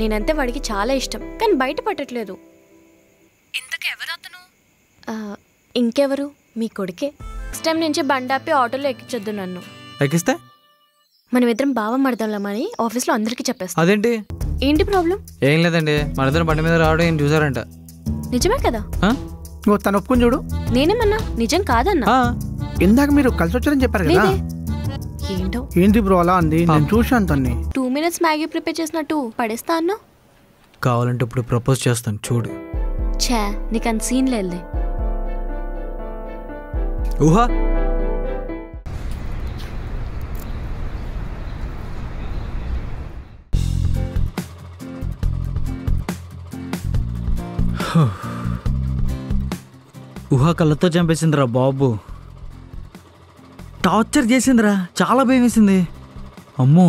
నేనంటే వాడికి చాలా ఇష్టం, కానీ బయట పట్టట్లేదు. ఇంకెవరు? మీ కొడుకే. నెక్స్ట్ టైం నుంచి బండాపి ఆటోలో ఎక్కించొద్దు నన్ను. ఎక్కిస్తే మనం ఇద్దరం బావ మడదామని ఆఫీస్లో అందరికీ చెప్పేస్తాం. అదేంటి? ఏంటి ప్రాబ్లం? ఏం లేదండి, మన ఇద్దరం బండి మీద రావడం ఏం చూసారంట. నిజమే కదా? తను ఒప్పుకుని చూడు. నేనేమన్నా? నిజం కాదన్నా. ఇందాక మీరు కలిసి వచ్చారని చెప్పారు కదా. ఏంటో ఏంటి బ్రో అలా అంది? నేను చూశాను తన్ని. 2 minutes మ్యాగీ ప్రిపేర్ చేసినట్టు పడేస్తా అన్నా. కావాలంటే ఇప్పుడు ప్రపోజ్ చేస్తాను చూడు. ఛా, నీకు అంత సీన్ లేదులే. ఊహా ఊహా కళ్ళతో చంపేసిందిరా బాబు. టార్చర్ చేసిందిరా, చాలా భయం వేసింది. అమ్మో,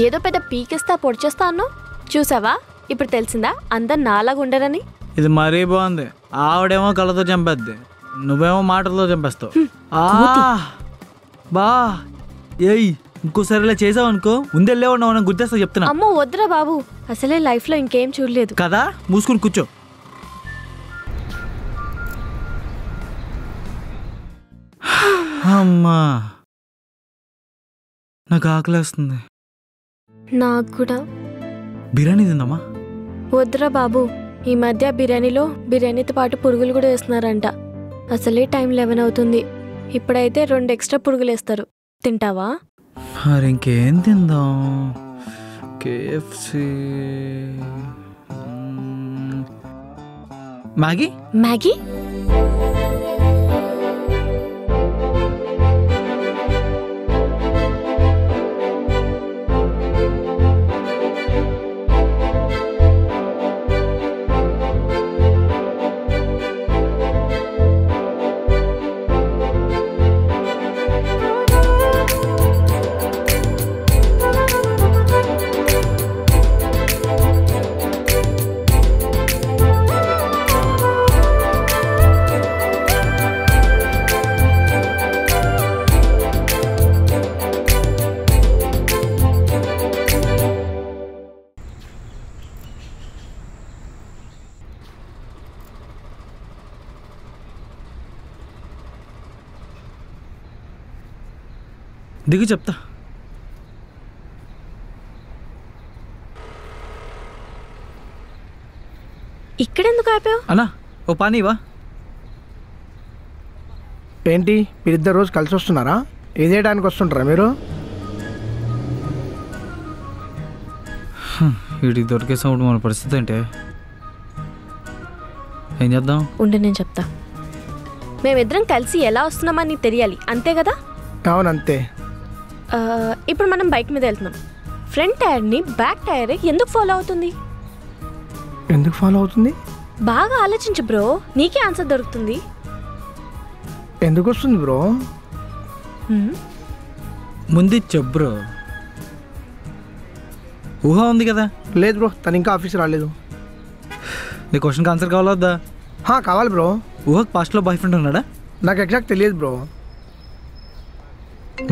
ఏదో పెద్ద పీకేస్తా పొడిచేస్తా అన్నా. చూసావా, ఇప్పుడు తెలిసిందా అందరు నాలాగా ఉండరని. ఇది మరీ బాగుంది. ఆవిడేమో కళ్ళతో చంపేద్ది, నువ్వేమో మాటలతో చంపేస్తావు. బా ఏయ్, ఇంకోసారి ఇలా చేసావు అనుకో, ముందెళ్ళే ఉన్నావు గుర్తేస్తా చెప్తున్నా. అమ్మో వద్దురా బాబు, అసలే లైఫ్ లో ఇంకేం చూడలేదు కదా. మూసుకుని కూర్చో. అమ్మా, నాకు ఆకలేస్తుంది. నాకు కూడా. బిర్యానీ తిందామా? వద్దురా బాబు, ఈ మధ్య బిర్యానీతో పాటు పురుగులు కూడా వేస్తున్నారంట. అసలే టైం 11 అవుతుంది. ఇప్పుడైతే 2 ఎక్స్ట్రా పురుగులు వేస్తారు. తింటావా? మరి ఇంకేం తిందాం? KFC, Maggi. మ్యాగీ? దిగు చెప్తా. ఇక్కడెందుకు ఆపావు? అన్నా ఓ పానీవా? ఏంటి మీరిద్దరు రోజు కలిసి వస్తున్నారా? ఏదేయడానికి వస్తుంటారా మీరు? వీడికి దొరికే సౌండ్ మన పరిస్థితి అంటే ఏం చేద్దాం? ఉండి నేను చెప్తా. మేమిద్దరం కలిసి ఎలా వస్తున్నామని నీకు తెలియాలి, అంతే కదా? అవునంతే. ఇప్పుడు మనం బైక్ మీద వెళ్తున్నాం. ఫ్రంట్ టైర్ని బ్యాక్ టైర్ ఎందుకు ఫాలో అవుతుంది? ఎందుకు ఫాలో అవుతుంది? బాగా ఆలోచించు బ్రో, నీకే ఆన్సర్ దొరుకుతుంది. ఎందుకు వస్తుంది బ్రో? ముందు చెబ్రో. ఊహా ఉంది కదా? లేదు బ్రో, తను ఇంకా ఆఫీస్ రాలేదు. నీ క్వశ్చన్కి ఆన్సర్ కావాలా వద్దా? కావాలి బ్రో. ఊహకు పాస్ట్లో బాయ్ ఫ్రెండ్ ఉన్నాడా? నాకు ఎగ్జాక్ట్ తెలియదు బ్రో.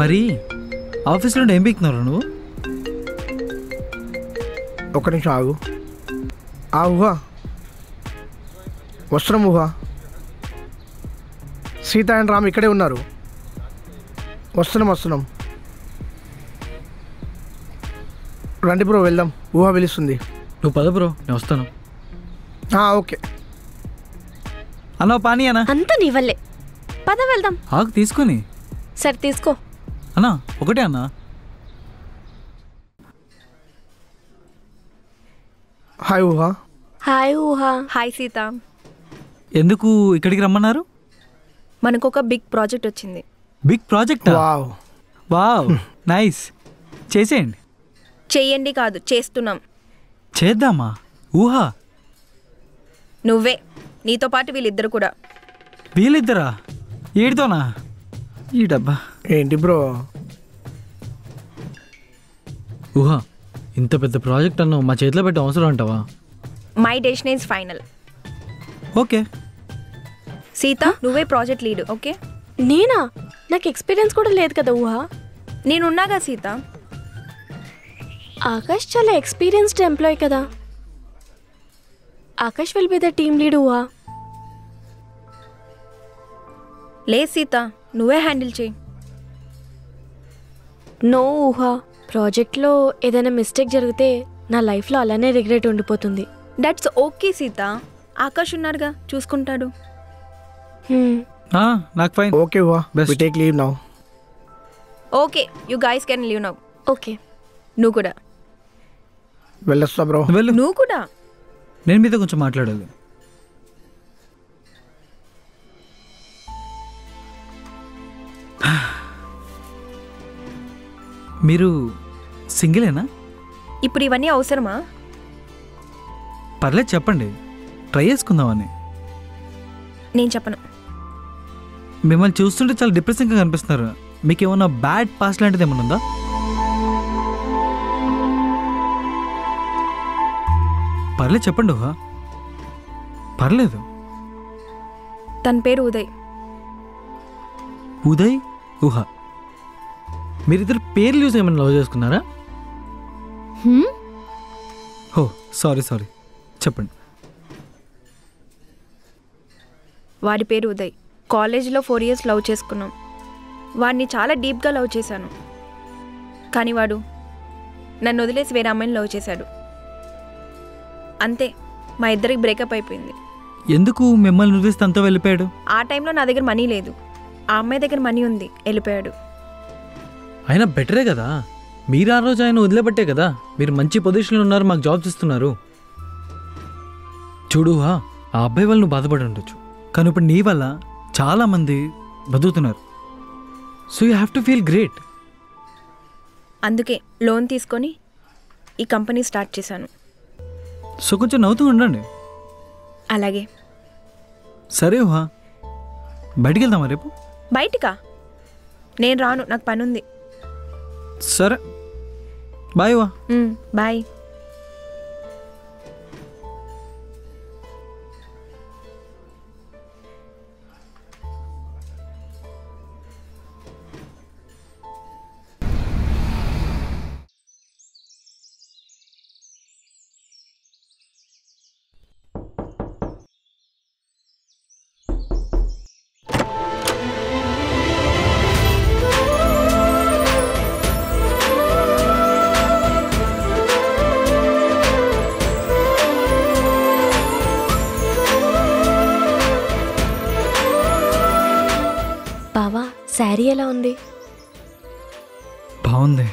మరి ఆఫీస్లో ఏం పీకున్నారు నువ్వు? ఒక్క నిమిషం ఆగు. ఊహా వస్తున్నాం. ఊహా, సీత అండ్ రామ్ ఇక్కడే ఉన్నారు. వస్తున్నాం. రండి బ్రో వెళ్దాం. ఊహా పిలుస్తుంది. నువ్వు పద బ్రో, నేను వస్తాను. ఓకే అన్నా పానీ అన్నా. అంతా నీ వల్లే, పద వెళ్దాం. ఆకు తీసుకొని. సరే తీసుకో అన్నా. ఒకటే అన్నా. Hi Ooha. Hi Ooha. Hi Sita. ఎందుకు ఇక్కడికి రమ్మన్నారు? మనకు ఒక బిగ్ ప్రాజెక్ట్ వచ్చింది. Big project? Wow nice. చేసేయండి. చెయ్యండి కాదు, చేస్తున్నాం. చేద్దామా? ఊహా నువ్వే, నీతో పాటు వీళ్ళిద్దరు కూడా. వీళ్ళిద్దరా? ఏడితోనా? ఈ డబ్బా ఏంటి బ్రో? ఊహా, ఇంత పెద్ద ప్రాజెక్ట్ అన్నావు, మా చేతిలో పెట్టే అవసరం అంటావా? My decision is final. Okay Sita, నువ్వే ప్రాజెక్ట్ లీడ్. ఓకే? నేనా? నాకు ఎక్స్పీరియన్స్ కూడా లేదు కదా ఊహా. నేనున్నాగా సీత. ఆకాష్ చాలా ఎక్స్పీరియన్స్డ్ ఎంప్లాయ్ కదా. Akash will be the team lead ఊహా. లేదు సీత, నువ్వే హ్యాండిల్ చేయి. నో ఊహా, ప్రాజెక్ట్లో ఏదైనా మిస్టేక్ జరిగితే నా లైఫ్లో అలానే రిగ్రెట్ ఉండిపోతుంది. దట్స్ ఓకే సీత, ఆకాష్ ఉన్నారుగా, చూసుకుంటాడు. నాకు fine. Okay Ooha, we take leave now. Okay, you guys can leave now. Okay. నువ్వు కూడా. వెళ్ళొస్తా బ్రో. వెళ్ళు. నువ్వు కూడా. నేను మీతో కొంచెం మాట్లాడాలి. మీరు సింగిలేనా? ఇప్పుడు ఇవన్నీ అవసరమా? పర్లేదు చెప్పండి, ట్రై చేసుకుందామని. నేను చెప్పను. మిమ్మల్ని చూస్తుంటే చాలా డిప్రెసింగ్గా కనిపిస్తున్నారు. మీకు ఏమన్నా బ్యాడ్ పాస్ట్ లాంటిది ఏమన్నా ఉందా? పర్లేదు చెప్పండి ఊహా, పర్లేదు. తన పేరు ఉదయ్. ఉదయ్, ఊహా, మీరిద్దరు పేర్లు యూజ్ ఏమైనా లవ్ చేసుకున్నారా? ఓ సారీ చెప్పండి. వాడి పేరు ఉదయ్. కాలేజీలో 4 years లవ్ చేసుకున్నాం. వాడిని చాలా డీప్గా లవ్ చేశాను. కానీ వాడు నన్ను వదిలేసి వేరే అమ్మాయిని లవ్ చేశాడు. అంతే, మా ఇద్దరికి బ్రేకప్ అయిపోయింది. ఎందుకు మిమ్మల్ని వదిలేసి తనతో వెళ్ళిపోయాడు? ఆ టైంలో నా దగ్గర మనీ లేదు, ఆ అమ్మాయి దగ్గర మనీ ఉంది, వెళ్ళిపోయాడు. అయినా బెటరే కదా, మీరు ఆ రోజు ఆయన వదిలేబట్టే కదా మీరు మంచి పొజిషన్లో ఉన్నారు, మాకు జాబ్స్ ఇస్తున్నారు. చూడుహా, ఆ అబ్బాయి వల్ల నువ్వు బాధపడి ఉండొచ్చు, కానీ ఇప్పుడు నీ వల్ల చాలామంది బతుకుతున్నారు. So you have to feel great. అందుకే లోన్ తీసుకొని ఈ కంపెనీ స్టార్ట్ చేశాను. సో కొంచెం నవ్వుతూ ఉండండి. అలాగే. సరే ఊహా, బయటికి వెళ్దామా రేపు? బయటికా? నేను రాను, నాకు పని ఉంది. సరే బాయ్ ఊహా. బాయ్. బావా, శారీ ఎలా ఉంది? బాగుంది.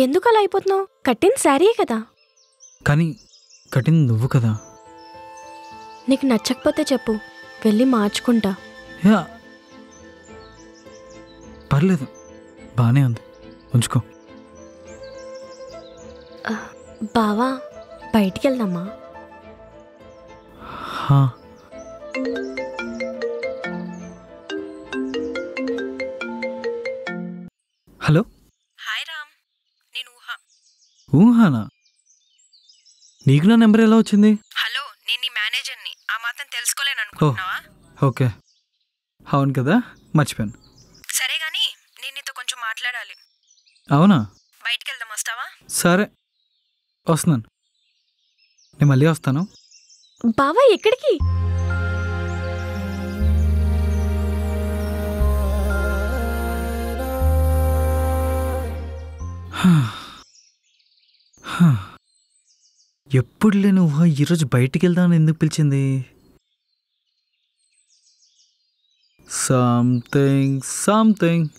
ఎందుకు అలా అయిపోతున్నావు? కట్టింది శారీయే కదా. కానీ కఠిన్ నువ్వు కదా. నీకు నచ్చకపోతే చెప్పు, వెళ్ళి మార్చుకుంటా. యా పర్లేదు, బాగానే ఉంది, ఉంచుకో. బావా, బయటికి వెళ్దామా? హలో. హాయ్ రామ్, నేను ఊహా. ఊహానా? నీకు నా నెంబర్ ఎలా వచ్చింది? హలో, నేను నీ మేనేజర్ని, ఆ మాత్రం తెలుసుకోలేను అనుకుంటున్నావా? ఓకే, అవును కదా, మర్చిపోయాను. సరే గానీ నేను నీతో కొంచెం మాట్లాడాలి. అవునా? బయటికి వెళ్దాం, వస్తావా? సరే వస్తున్నాను, నేను మళ్ళీ వస్తాను. బావా, ఎక్కడికి? ఎప్పుడు లేని ఊహ ఈరోజు బయటికి వెళ్దామని ఎందుకు పిలిచింది? సంథింగ్